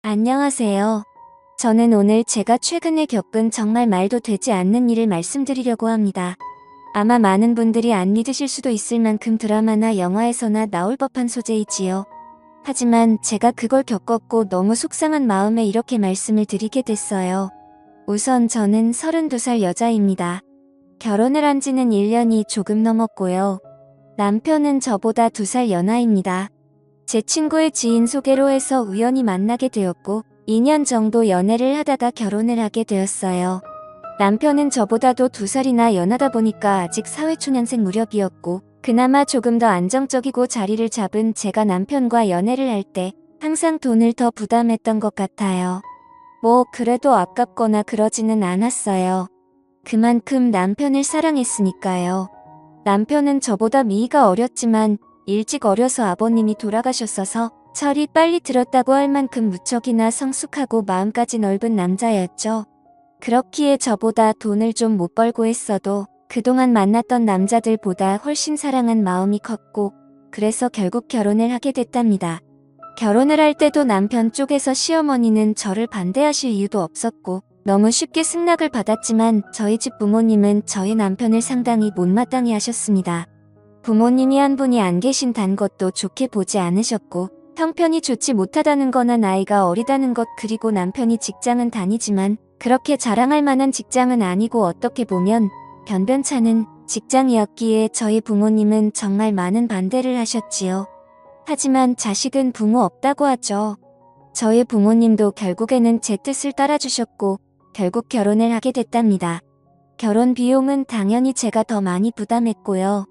안녕하세요. 저는 오늘 제가 최근에 겪은 정말 말도 되지 않는 일을 말씀드리려고 합니다. 아마 많은 분들이 안 믿으실 수도 있을 만큼 드라마나 영화에서나 나올 법한 소재이지요. 하지만 제가 그걸 겪었고 너무 속상한 마음에 이렇게 말씀을 드리게 됐어요. 우선 저는 32살 여자입니다. 결혼을 한 지는 1년이 조금 넘었고요. 남편은 저보다 2살 연하입니다. 제 친구의 지인 소개로 해서 우연히 만나게 되었고 2년 정도 연애를 하다가 결혼을 하게 되었어요. 남편은 저보다도 2살이나 연하다 보니까 아직 사회초년생 무렵이었고 그나마 조금 더 안정적이고 자리를 잡은 제가 남편과 연애를 할 때 항상 돈을 더 부담했던 것 같아요. 뭐 그래도 아깝거나 그러지는 않았어요. 그만큼 남편을 사랑했으니까요. 남편은 저보다 미이가 어렸지만 일찍 어려서 아버님이 돌아가셨어서 철이 빨리 들었다고 할 만큼 무척이나 성숙하고 마음까지 넓은 남자였죠. 그렇기에 저보다 돈을 좀 못 벌고 했어도 그동안 만났던 남자들보다 훨씬 사랑한 마음이 컸고 그래서 결국 결혼을 하게 됐답니다. 결혼을 할 때도 남편 쪽에서 시어머니는 저를 반대하실 이유도 없었고 너무 쉽게 승낙을 받았지만 저희 집 부모님은 저희 남편을 상당히 못마땅해 하셨습니다. 부모님이 한 분이 안 계신다는 것도 좋게 보지 않으셨고 형편이 좋지 못하다는 거나 나이가 어리다는 것 그리고 남편이 직장은 다니지만 그렇게 자랑할 만한 직장은 아니고 어떻게 보면 변변찮은 직장이었기에 저희 부모님은 정말 많은 반대를 하셨지요. 하지만 자식은 부모 없다고 하죠. 저희 부모님도 결국에는 제 뜻을 따라주셨고 결국 결혼을 하게 됐답니다. 결혼 비용은 당연히 제가 더 많이 부담했고요.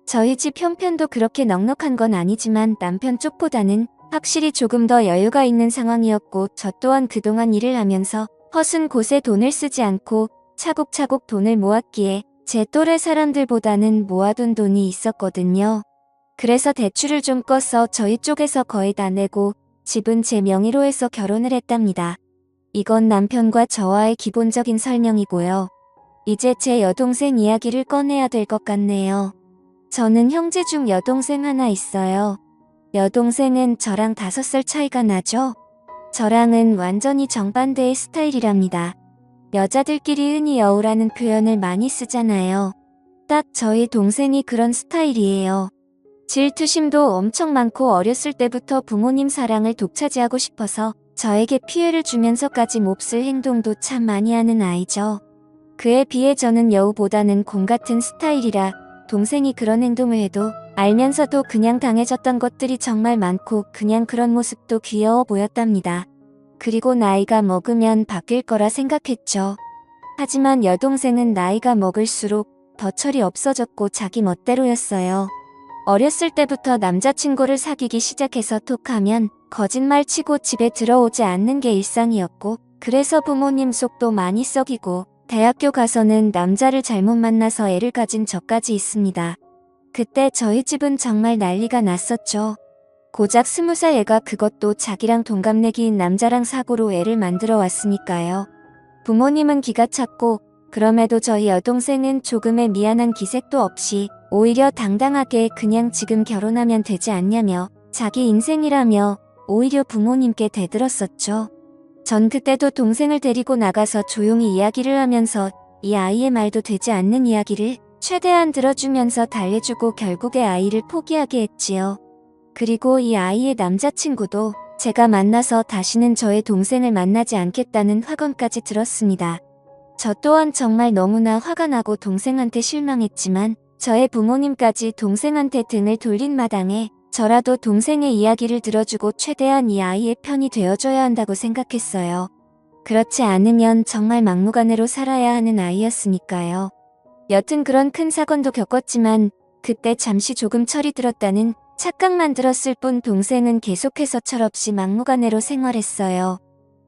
저희 집 형편도 그렇게 넉넉한 건 아니지만 남편 쪽보다는 확실히 조금 더 여유가 있는 상황이었고 저 또한 그동안 일을 하면서 허순 곳에 돈을 쓰지 않고 차곡차곡 돈을 모았기에 제 또래 사람들보다는 모아둔 돈이 있었거든요. 그래서 대출을 좀 꺼서 저희 쪽에서 거의 다 내고 집은 제 명의로 해서 결혼을 했답니다. 이건 남편과 저와의 기본적인 설명이고요. 이제 제 여동생 이야기를 꺼내야 될 것 같네요. 저는 형제 중 여동생 하나 있어요. 여동생은 저랑 5살 차이가 나죠? 저랑은 완전히 정반대의 스타일이랍니다. 여자들끼리 흔히 여우라는 표현을 많이 쓰잖아요. 딱 저희 동생이 그런 스타일이에요. 질투심도 엄청 많고 어렸을 때부터 부모님 사랑을 독차지하고 싶어서 저에게 피해를 주면서까지 몹쓸 행동도 참 많이 하는 아이죠. 그에 비해 저는 여우보다는 곰 같은 스타일이라 동생이 그런 행동을 해도 알면서도 그냥 당해졌던 것들이 정말 많고 그냥 그런 모습도 귀여워 보였답니다. 그리고 나이가 먹으면 바뀔 거라 생각했죠. 하지만 여동생은 나이가 먹을수록 더 철이 없어졌고 자기 멋대로였어요. 어렸을 때부터 남자친구를 사귀기 시작해서 톡하면 거짓말치고 집에 들어오지 않는 게 일상이었고 그래서 부모님 속도 많이 썩이고 대학교 가서는 남자를 잘못 만나서 애를 가진 저까지 있습니다. 그때 저희 집은 정말 난리가 났었죠. 고작 20살 애가 그것도 자기랑 동갑내기인 남자랑 사고로 애를 만들어 왔으니까요. 부모님은 기가 찼고 그럼에도 저희 여동생은 조금의 미안한 기색도 없이 오히려 당당하게 그냥 지금 결혼하면 되지 않냐며 자기 인생이라며 오히려 부모님께 대들었었죠. 전 그때도 동생을 데리고 나가서 조용히 이야기를 하면서 이 아이의 말도 되지 않는 이야기를 최대한 들어주면서 달래주고 결국에 아이를 포기하게 했지요. 그리고 이 아이의 남자친구도 제가 만나서 다시는 저의 동생을 만나지 않겠다는 확언까지 들었습니다. 저 또한 정말 너무나 화가 나고 동생한테 실망했지만 저의 부모님까지 동생한테 등을 돌린 마당에 저라도 동생의 이야기를 들어주고 최대한 이 아이의 편이 되어줘야 한다고 생각했어요. 그렇지 않으면 정말 막무가내로 살아야 하는 아이였으니까요. 여튼 그런 큰 사건도 겪었지만 그때 잠시 조금 철이 들었다는 착각만 들었을 뿐 동생은 계속해서 철없이 막무가내로 생활했어요.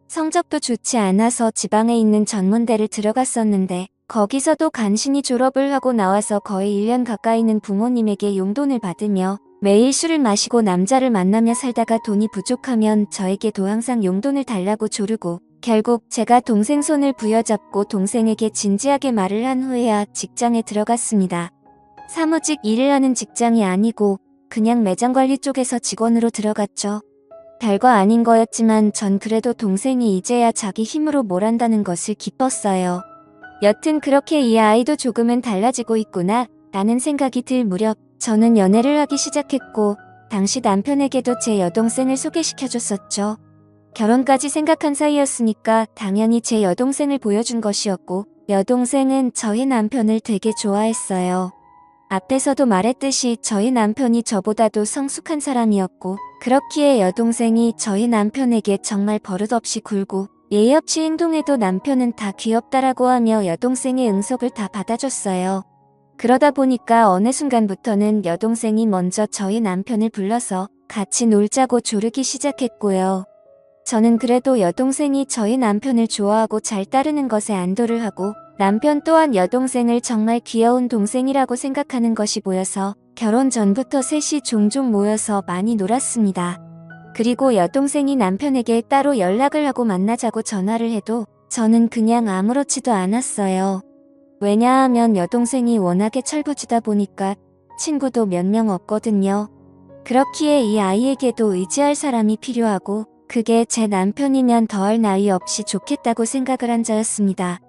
성적도 좋지 않아서 지방에 있는 전문대를 들어갔었는데 거기서도 간신히 졸업을 하고 나와서 거의 1년 가까이는 부모님에게 용돈을 받으며 매일 술을 마시고 남자를 만나며 살다가 돈이 부족하면 저에게도 항상 용돈을 달라고 조르고 결국 제가 동생 손을 부여잡고 동생에게 진지하게 말을 한 후에야 직장에 들어갔습니다. 사무직 일을 하는 직장이 아니고 그냥 매장관리 쪽에서 직원으로 들어갔죠. 별거 아닌 거였지만 전 그래도 동생이 이제야 자기 힘으로 뭘 한다는 것을 기뻤어요. 여튼 그렇게 이 아이도 조금은 달라지고 있구나 라는 생각이 들 무렵 저는 연애를 하기 시작했고 당시 남편에게도 제 여동생을 소개시켜줬었죠. 결혼까지 생각한 사이였으니까 당연히 제 여동생을 보여준 것이었고 여동생은 저희 남편을 되게 좋아했어요. 앞에서도 말했듯이 저희 남편이 저보다도 성숙한 사람이었고 그렇기에 여동생이 저희 남편에게 정말 버릇없이 굴고 예의 없이 행동해도 남편은 다 귀엽다라고 하며 여동생의 응석을 다 받아줬어요. 그러다 보니까 어느 순간부터는 여동생이 먼저 저희 남편을 불러서 같이 놀자고 조르기 시작했고요. 저는 그래도 여동생이 저희 남편을 좋아하고 잘 따르는 것에 안도를 하고 남편 또한 여동생을 정말 귀여운 동생이라고 생각하는 것이 보여서 결혼 전부터 셋이 종종 모여서 많이 놀았습니다. 그리고 여동생이 남편에게 따로 연락을 하고 만나자고 전화를 해도 저는 그냥 아무렇지도 않았어요. 왜냐하면 여동생이 워낙에 철부지다 보니까 친구도 몇 명 없거든요. 그렇기에 이 아이에게도 의지할 사람이 필요하고 그게 제 남편이면 더할 나위 없이 좋겠다고 생각을 한 자였습니다.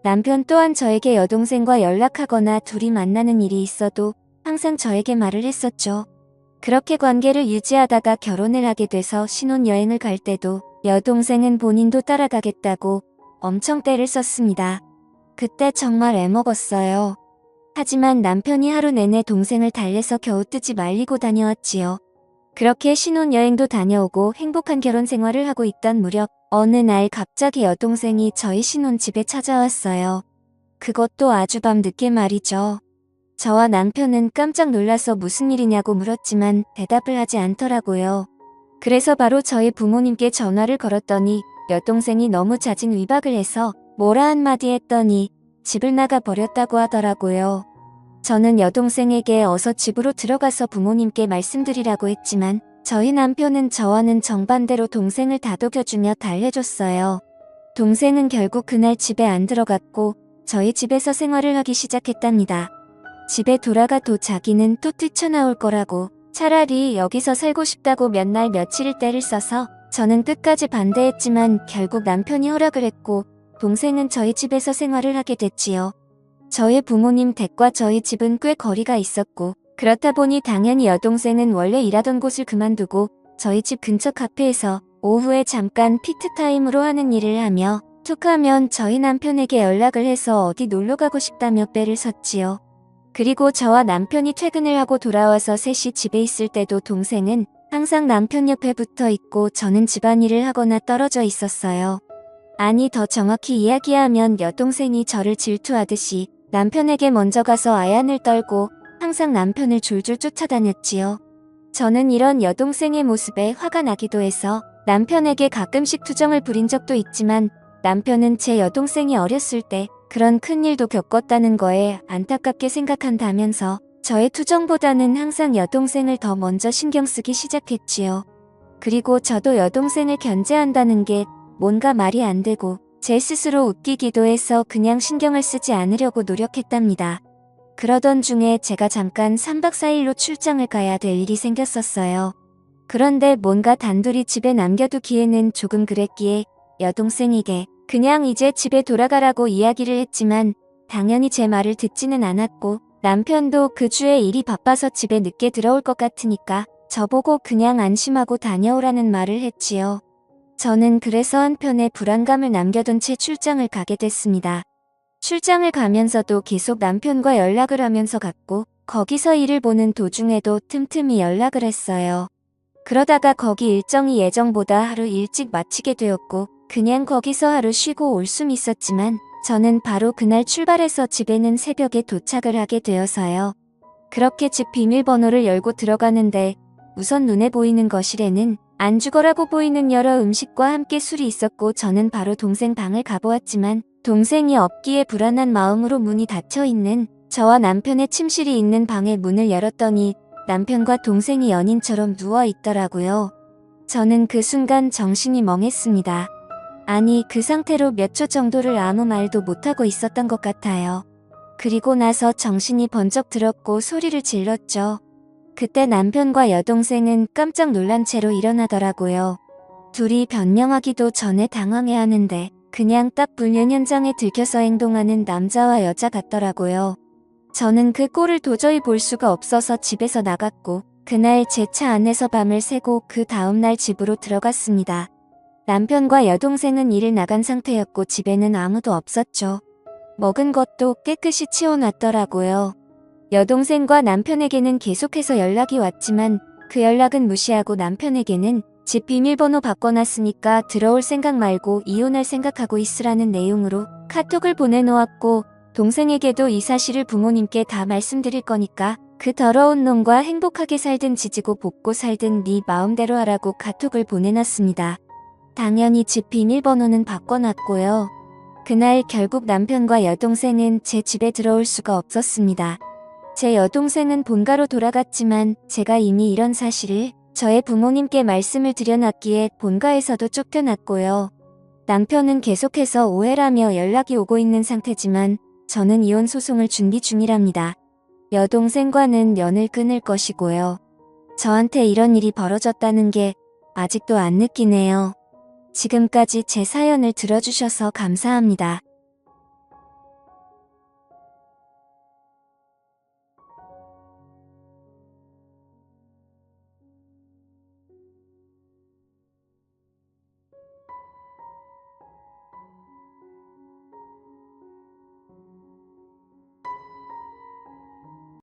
남편 또한 저에게 여동생과 연락하거나 둘이 만나는 일이 있어도 항상 저에게 말을 했었죠. 그렇게 관계를 유지하다가 결혼을 하게 돼서 신혼여행을 갈 때도 여동생은 본인도 따라가겠다고 엄청 떼를 썼습니다. 그때 정말 애먹었어요. 하지만 남편이 하루 내내 동생을 달래서 겨우 뜨지 말리고 다녀왔지요. 그렇게 신혼여행도 다녀오고 행복한 결혼 생활을 하고 있던 무렵 어느 날 갑자기 여동생이 저희 신혼집에 찾아왔어요. 그것도 아주 밤늦게 말이죠. 저와 남편은 깜짝 놀라서 무슨 일이냐고 물었지만 대답을 하지 않더라고요. 그래서 바로 저희 부모님께 전화를 걸었더니 여동생이 너무 잦은 위박을 해서 뭐라 한마디 했더니 집을 나가 버렸다고 하더라고요. 저는 여동생에게 어서 집으로 들어가서 부모님께 말씀드리라고 했지만 저희 남편은 저와는 정반대로 동생을 다독여주며 달래줬어요. 동생은 결국 그날 집에 안 들어갔고 저희 집에서 생활을 하기 시작했답니다. 집에 돌아가도 자기는 또 뛰쳐나올 거라고 차라리 여기서 살고 싶다고 몇 날 며칠을 떼를 써서 저는 끝까지 반대했지만 결국 남편이 허락을 했고 동생은 저희 집에서 생활을 하게 됐지요. 저희 부모님 댁과 저희 집은 꽤 거리가 있었고 그렇다 보니 당연히 여동생은 원래 일하던 곳을 그만두고 저희 집 근처 카페에서 오후에 잠깐 피트타임으로 하는 일을 하며 툭하면 저희 남편에게 연락을 해서 어디 놀러가고 싶다며 빼를 섰지요. 그리고 저와 남편이 퇴근을 하고 돌아와서 셋이 집에 있을 때도 동생은 항상 남편 옆에 붙어 있고 저는 집안일을 하거나 떨어져 있었어요. 아니 더 정확히 이야기하면 여동생이 저를 질투하듯이 남편에게 먼저 가서 아얀을 떨고 항상 남편을 줄줄 쫓아다녔지요. 저는 이런 여동생의 모습에 화가 나기도 해서 남편에게 가끔씩 투정을 부린 적도 있지만 남편은 제 여동생이 어렸을 때 그런 큰일도 겪었다는 거에 안타깝게 생각한다면서 저의 투정보다는 항상 여동생을 더 먼저 신경 쓰기 시작했지요. 그리고 저도 여동생을 견제한다는 게 뭔가 말이 안 되고 제 스스로 웃기기도 해서 그냥 신경을 쓰지 않으려고 노력했답니다. 그러던 중에 제가 잠깐 3박 4일로 출장을 가야 될 일이 생겼었어요. 그런데 뭔가 단둘이 집에 남겨두기에는 조금 그랬기에 여동생에게 그냥 이제 집에 돌아가라고 이야기를 했지만 당연히 제 말을 듣지는 않았고 남편도 그 주에 일이 바빠서 집에 늦게 들어올 것 같으니까 저보고 그냥 안심하고 다녀오라는 말을 했지요. 저는 그래서 한편에 불안감을 남겨둔 채 출장을 가게 됐습니다. 출장을 가면서도 계속 남편과 연락을 하면서 갔고 거기서 일을 보는 도중에도 틈틈이 연락을 했어요. 그러다가 거기 일정이 예정보다 하루 일찍 마치게 되었고 그냥 거기서 하루 쉬고 올 순 있었지만 저는 바로 그날 출발해서 집에는 새벽에 도착을 하게 되어서요. 그렇게 집 비밀번호를 열고 들어가는데 우선 눈에 보이는 거실에는 안 죽어라고 보이는 여러 음식과 함께 술이 있었고 저는 바로 동생 방을 가보았지만 동생이 없기에 불안한 마음으로 문이 닫혀있는 저와 남편의 침실이 있는 방의 문을 열었더니 남편과 동생이 연인처럼 누워있더라고요. 저는 그 순간 정신이 멍했습니다. 아니 그 상태로 몇 초 정도를 아무 말도 못하고 있었던 것 같아요. 그리고 나서 정신이 번쩍 들었고 소리를 질렀죠. 그때 남편과 여동생은 깜짝 놀란 채로 일어나더라고요. 둘이 변명하기도 전에 당황해하는데 그냥 딱 불륜 현장에 들켜서 행동하는 남자와 여자 같더라고요. 저는 그 꼴을 도저히 볼 수가 없어서 집에서 나갔고 그날 제 차 안에서 밤을 새고 그 다음날 집으로 들어갔습니다. 남편과 여동생은 일을 나간 상태였고 집에는 아무도 없었죠. 먹은 것도 깨끗이 치워놨더라고요. 여동생과 남편에게는 계속해서 연락이 왔지만 그 연락은 무시하고 남편에게는 집 비밀번호 바꿔놨으니까 들어올 생각 말고 이혼할 생각하고 있으라는 내용으로 카톡을 보내놓았고 동생에게도 이 사실을 부모님께 다 말씀드릴 거니까 그 더러운 놈과 행복하게 살든 지지고 볶고 살든 네 마음대로 하라고 카톡을 보내놨습니다. 당연히 집 비밀번호는 바꿔놨고요. 그날 결국 남편과 여동생은 제 집에 들어올 수가 없었습니다. 제 여동생은 본가로 돌아갔지만 제가 이미 이런 사실을 저의 부모님께 말씀을 드려놨기에 본가에서도 쫓겨났고요. 남편은 계속해서 오해라며 연락이 오고 있는 상태지만 저는 이혼 소송을 준비 중이랍니다. 여동생과는 연을 끊을 것이고요. 저한테 이런 일이 벌어졌다는 게 아직도 안 느끼네요. 지금까지 제 사연을 들어주셔서 감사합니다.